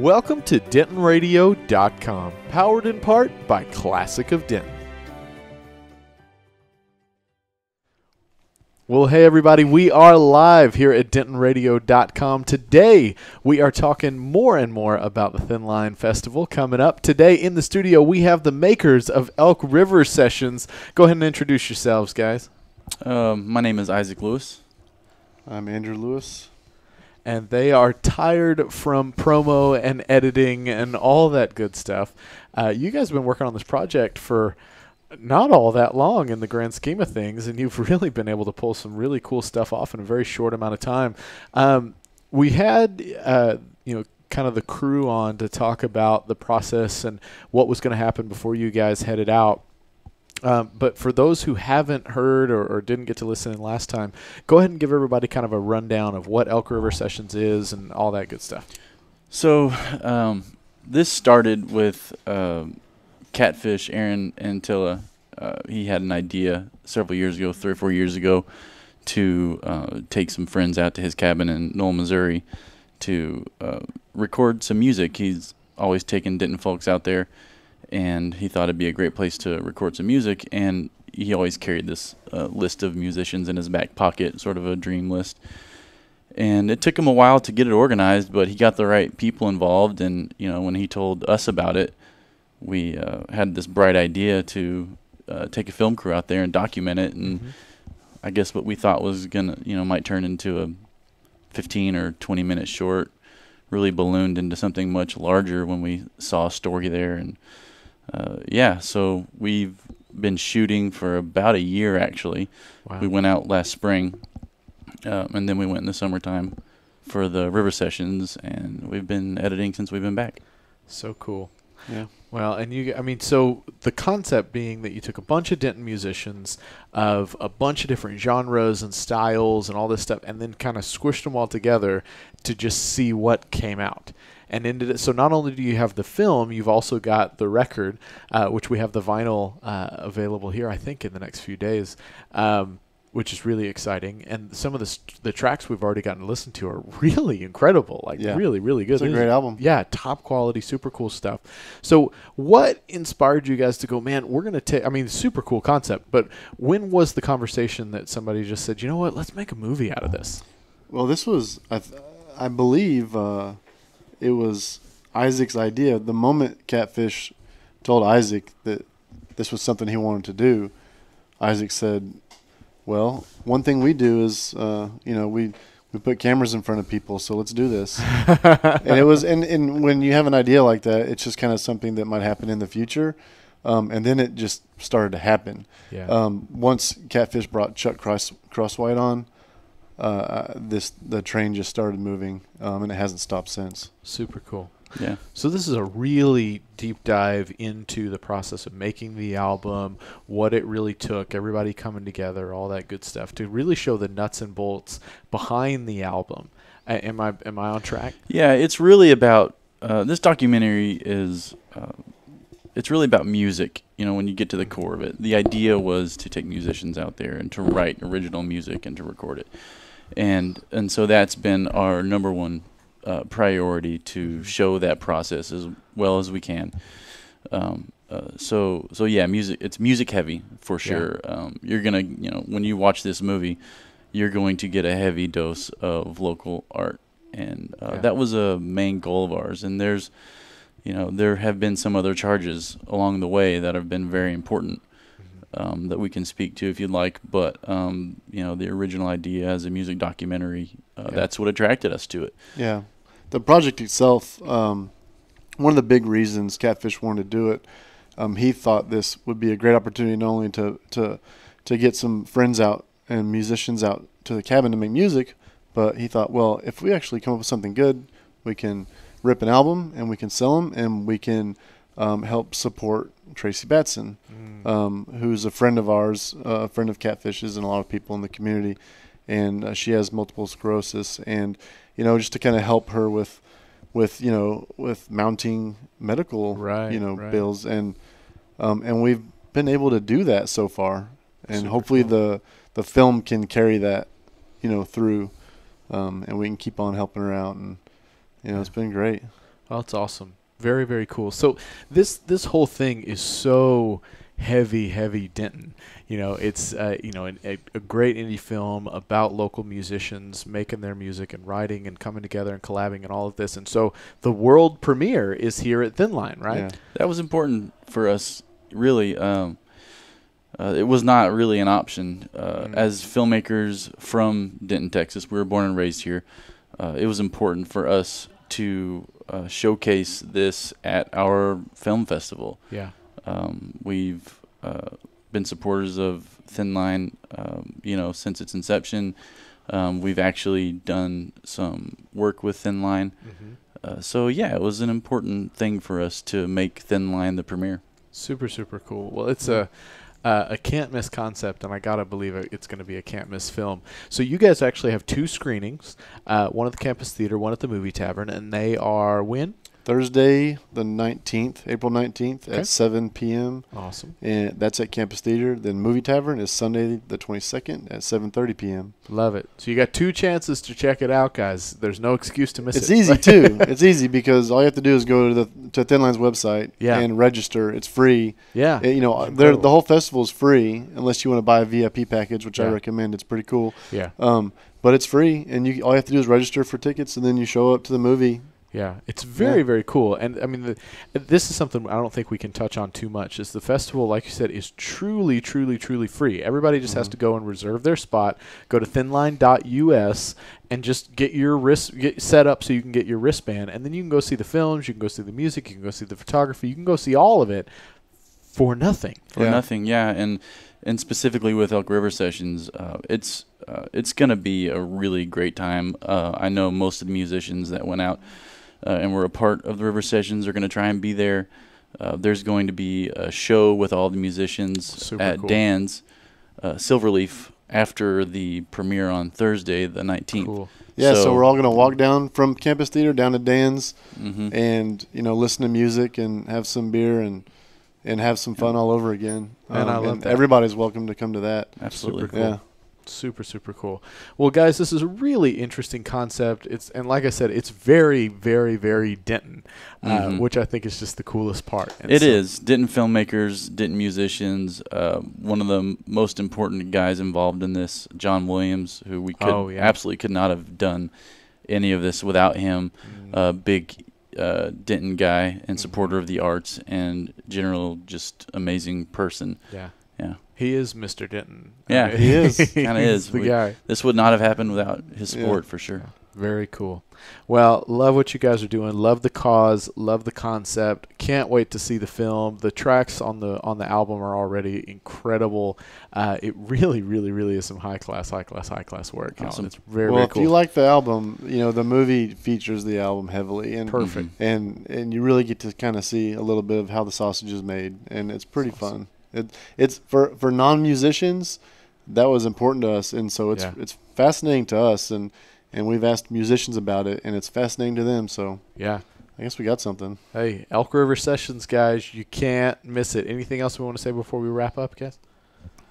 Welcome to DentonRadio.com, powered in part by Classic of Denton. Well, hey everybody, we are live here at DentonRadio.com. Today, we are talking more and more about the Thin Line Festival coming up. Today in the studio, we have the makers of Elk River Sessions. Go ahead and introduce yourselves, guys. My name is Isaac Lewis. I'm Andrew Lewis. And they are tired from promo and editing and all that good stuff. You guys have been working on this project for not all that long in the grand scheme of things, and you've really been able to pull some really cool stuff off in a very short amount of time. We had, kind of the crew on to talk about the process and what was going to happen before you guys headed out. But for those who haven't heard or didn't get to listen in last time, go ahead and give everybody kind of a rundown of what Elk River Sessions is and all that good stuff. So this started with Catfish, Aaron Antilla. He had an idea several years ago, 3 or 4 years ago, to take some friends out to his cabin in Knoll, Missouri to record some music. He's always taken Denton folks out there, and he thought it'd be a great place to record some music, and he always carried this list of musicians in his back pocket, sort of a dream list. And it took him a while to get it organized, but he got the right people involved, and when he told us about it, we had this bright idea to take a film crew out there and document it, and I guess what we thought was might turn into a 15 or 20 minute short really ballooned into something much larger when we saw a story there. And so we've been shooting for about a year, actually. Wow. We went out last spring, and then we went in the summertime for the River Sessions, and we've been editing since we've been back. So cool. Yeah. Well, and so the concept being that you took a bunch of Denton musicians of a bunch of different genres and styles and all this stuff, and then kind of squished them all together to just see what came out. And ended it. So not only do you have the film, you've also got the record, which we have the vinyl available here, I think, in the next few days, which is really exciting. And some of the tracks we've already gotten to listen to are really incredible, really, really good. It's a great album. Yeah, top quality, super cool stuff. So what inspired you guys to go, man, we're going to take, super cool concept, but when was the conversation that somebody just said, you know what, let's make a movie out of this? Well, this was, I believe, it was Isaac's idea. The moment Catfish told Isaac that this was something he wanted to do, Isaac said, well, one thing we do is, we put cameras in front of people, so let's do this. And it was, and when you have an idea like that, it's just kind of something that might happen in the future. And then it just started to happen. Yeah. Once Catfish brought Chuck Crosswhite on, the train just started moving, and it hasn't stopped since. Super cool. Yeah. So this is a really deep dive into the process of making the album, what it really took, everybody coming together, all that good stuff to really show the nuts and bolts behind the album. Am I on track? Yeah, it's really about this documentary is it's really about music. When you get to the core of it, the idea was to take musicians out there and to write original music and to record it, and so that's been our number one priority, to show that process as well as we can. So yeah, music. It's music heavy for sure. Yeah. You're gonna, when you watch this movie, you're going to get a heavy dose of local art, and that was a main goal of ours. And there's, there have been some other charges along the way that have been very important, that we can speak to if you'd like. But the original idea as a music documentary, that's what attracted us to it. Yeah. The project itself, one of the big reasons Catfish wanted to do it, he thought this would be a great opportunity not only to get some friends out and musicians out to the cabin to make music, but he thought, well, if we actually come up with something good, we can rip an album and we can sell them, and we can help support Tracy Batson, who's a friend of ours, a friend of Catfish's and a lot of people in the community. And she has multiple sclerosis, and just to kind of help her with mounting medical bills, and we've been able to do that so far, and Super hopefully cool. the film can carry that through, and we can keep on helping her out, and it's been great. Oh, that's awesome. Very, very cool. So this whole thing is so heavy Denton. It's a great indie film about local musicians making their music and writing and coming together and collabing and all of this. And so the world premiere is here at Thin Line, right? Yeah. That was important for us, really. It was not really an option. As filmmakers from Denton, Texas, we were born and raised here. It was important for us to showcase this at our film festival. Yeah. We've been supporters of Thin Line, since its inception. We've actually done some work with Thin Line. So, it was an important thing for us to make Thin Line the premiere. Super, super cool. Well, it's a can't miss concept, and I gotta believe it's going to be a can't miss film. So you guys actually have 2 screenings, one at the Campus Theater, one at the Movie Tavern, and they are when? Thursday, the 19th, April 19th at 7 p.m. Awesome. And that's at Campus Theater. Then Movie Tavern is Sunday, the 22nd at 7:30 p.m. Love it. So you got 2 chances to check it out, guys. There's no excuse to miss it. It's easy, too. It's easy because all you have to do is go to Thin Line's website and register. It's free. Yeah. The whole festival is free unless you want to buy a VIP package, which I recommend. It's pretty cool. Yeah. But it's free, and all you have to do is register for tickets, and then you show up to the movie. Yeah, it's very, very cool. And, I mean, this is something I don't think we can touch on too much, is the festival, like you said, is truly, truly, truly free. Everybody just has to go and reserve their spot, go to thinline.us, and just get get set up so you can get your wristband. And then you can go see the films, you can go see the music, you can go see the photography, you can go see all of it for nothing. For nothing, yeah. And specifically with Elk River Sessions, it's going to be a really great time. I know most of the musicians that went out and were a part of the River Sessions are going to try and be there. There's going to be a show with all the musicians at Dan's Silverleaf after the premiere on Thursday, the 19th. Cool. Yeah, so we're all going to walk down from Campus Theater down to Dan's and, listen to music and have some beer and have some fun all over again. And I love that. Everybody's welcome to come to that. Absolutely. Super cool. Yeah. Super, super cool. Well, guys, this is a really interesting concept. And like I said, it's very, very, very Denton, which I think is just the coolest part. And it is. Denton filmmakers, Denton musicians. One of the most important guys involved in this, John Williams, who we absolutely could not have done any of this without him. Big Denton guy and supporter of the arts and general just amazing person. Yeah. Yeah. He is Mr. Denton. Yeah, he is. Kind of is. The guy. This would not have happened without his support for sure. Very cool. Well, love what you guys are doing. Love the cause. Love the concept. Can't wait to see the film. The tracks on the album are already incredible. It really, really, really is some high class work. Awesome. It's very, well, very if cool. you like the album, the movie features the album heavily, and Perfect. And you really get to kind of see a little bit of how the sausage is made, and it's pretty fun. It's for non-musicians, that was important to us, and so it's fascinating to us, and we've asked musicians about it, and it's fascinating to them. So yeah, I guess we got something. Hey, Elk River Sessions, guys, you can't miss it. Anything else we want to say before we wrap up, guys?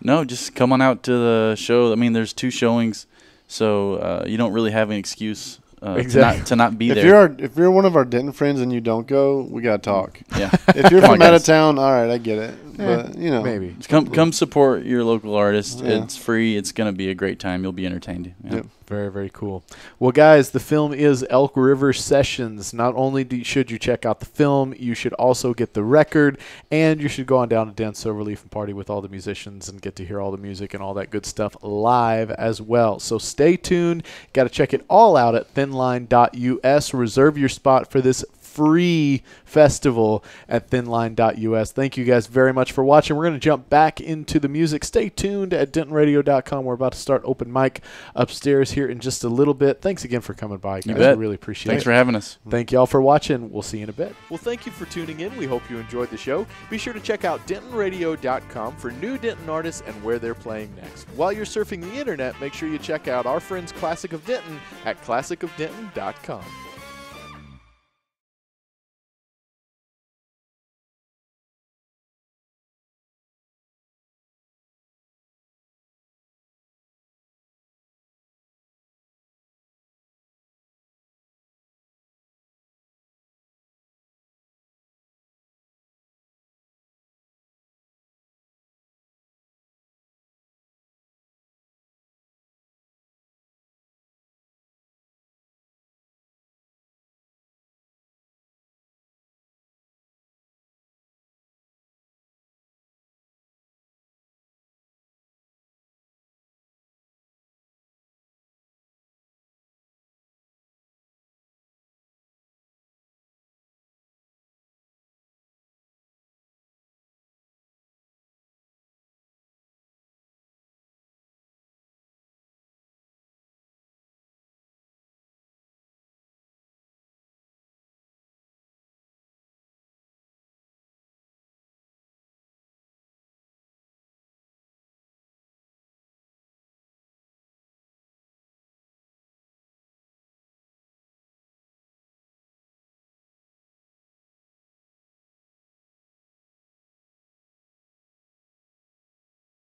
No, just come on out to the show. I mean, there's 2 showings, so you don't really have an excuse to not be there. If you're one of our Denton friends and you don't go, we gotta talk. Yeah. If you're from out of town, all right, I get it. But maybe just come support your local artist. Yeah. It's free. It's gonna be a great time. You'll be entertained. Yeah. Yep. Very, very cool. Well, guys, the film is Elk River Sessions. Not only should you check out the film, you should also get the record, and you should go on down to Dan Silverleaf and party with all the musicians and get to hear all the music and all that good stuff live as well. So stay tuned. Got to check it all out at thinline.us. Reserve your spot for this free festival at thinline.us. Thank you guys very much for watching. We're going to jump back into the music. Stay tuned at dentonradio.com. We're about to start open mic upstairs here in just a little bit. Thanks again for coming by, guys. You bet. I really appreciate it. Thanks for having us. Thank y'all for watching. We'll see you in a bit. Well, thank you for tuning in. We hope you enjoyed the show. Be sure to check out dentonradio.com for new Denton artists and where they're playing next. While you're surfing the internet, make sure you check out our friends Classic of Denton at classicofdenton.com.